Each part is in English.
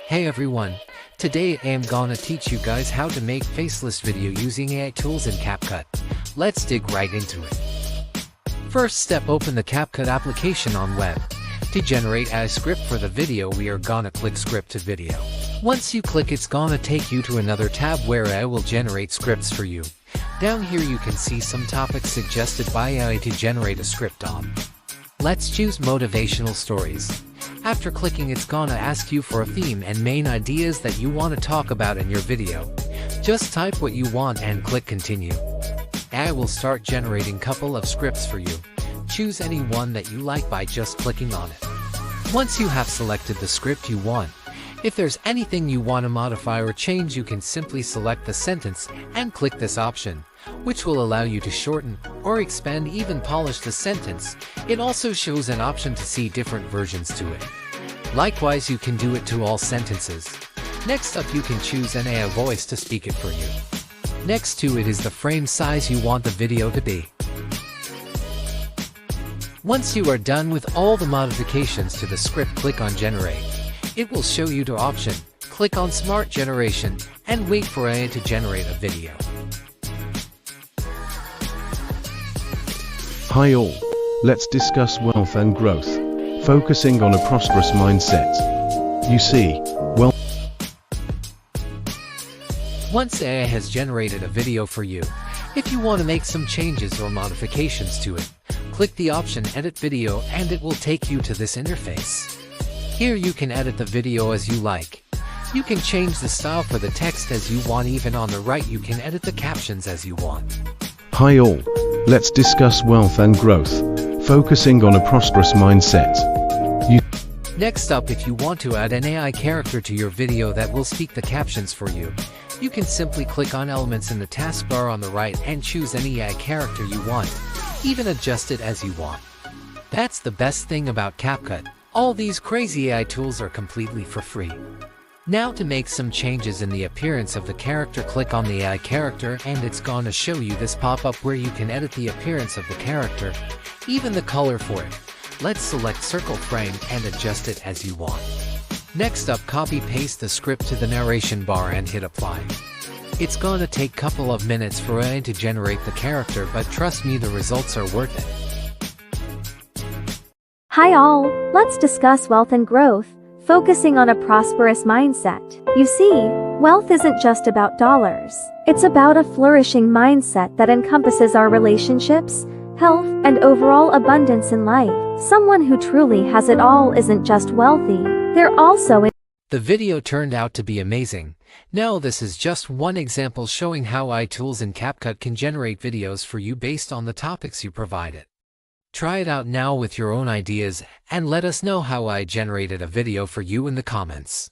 Hey everyone, today I am gonna teach you guys how to make faceless video using AI tools in Capcut. Let's dig right into it. First step, open the Capcut application on web. To generate a script for the video, we are gonna click script to video. Once you click, it's gonna take you to another tab where AI will generate scripts for you. Down here you can see some topics suggested by AI to generate a script on. Let's choose motivational stories. After clicking, it's gonna ask you for a theme and main ideas that you want to talk about in your video. Just type what you want and click continue. AI will start generating couple of scripts for you. Choose any one that you like by just clicking on it. Once you have selected the script you want, if there's anything you want to modify or change, you can simply select the sentence and click this option, which will allow you to shorten or expand, even polish the sentence. It also shows an option to see different versions to it. Likewise, you can do it to all sentences. Next up, you can choose an AI voice to speak it for you. Next to it is the frame size you want the video to be. Once you are done with all the modifications to the script, click on Generate. It will show you the option. Click on Smart Generation and wait for AI to generate a video. Hi all, let's discuss wealth and growth, focusing on a prosperous mindset. You see, wealth. Once AI has generated a video for you, if you want to make some changes or modifications to it, click the option Edit Video and it will take you to this interface. Here you can edit the video as you like. You can change the style for the text as you want. Even on the right, you can edit the captions as you want. Hi all, let's discuss wealth and growth, focusing on a prosperous mindset. Next up, if you want to add an AI character to your video that will speak the captions for you, you can simply click on Elements in the taskbar on the right and choose any AI character you want, even adjust it as you want. That's the best thing about Capcut. All these crazy AI tools are completely for free. Now to make some changes in the appearance of the character, click on the AI character and it's gonna show you this pop-up where you can edit the appearance of the character, even the color for it. Let's select circle frame and adjust it as you want. Next up, copy-paste the script to the narration bar and hit apply. It's gonna take a couple of minutes for AI to generate the character, but trust me, the results are worth it. Hi all, let's discuss wealth and growth, focusing on a prosperous mindset. You see, wealth isn't just about dollars. It's about a flourishing mindset that encompasses our relationships, health, and overall abundance in life. Someone who truly has it all isn't just wealthy, they're also The video turned out to be amazing. Now this is just one example showing how AI tools in Capcut can generate videos for you based on the topics you provided. Try it out now with your own ideas and let us know how I generated a video for you in the comments.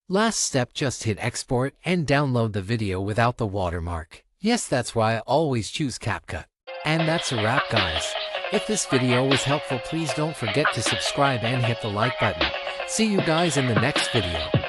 Last step, just hit export and download the video without the watermark. Yes, that's why I always choose Capcut. And that's a wrap, guys. If this video was helpful, please don't forget to subscribe and hit the like button. See you guys in the next video.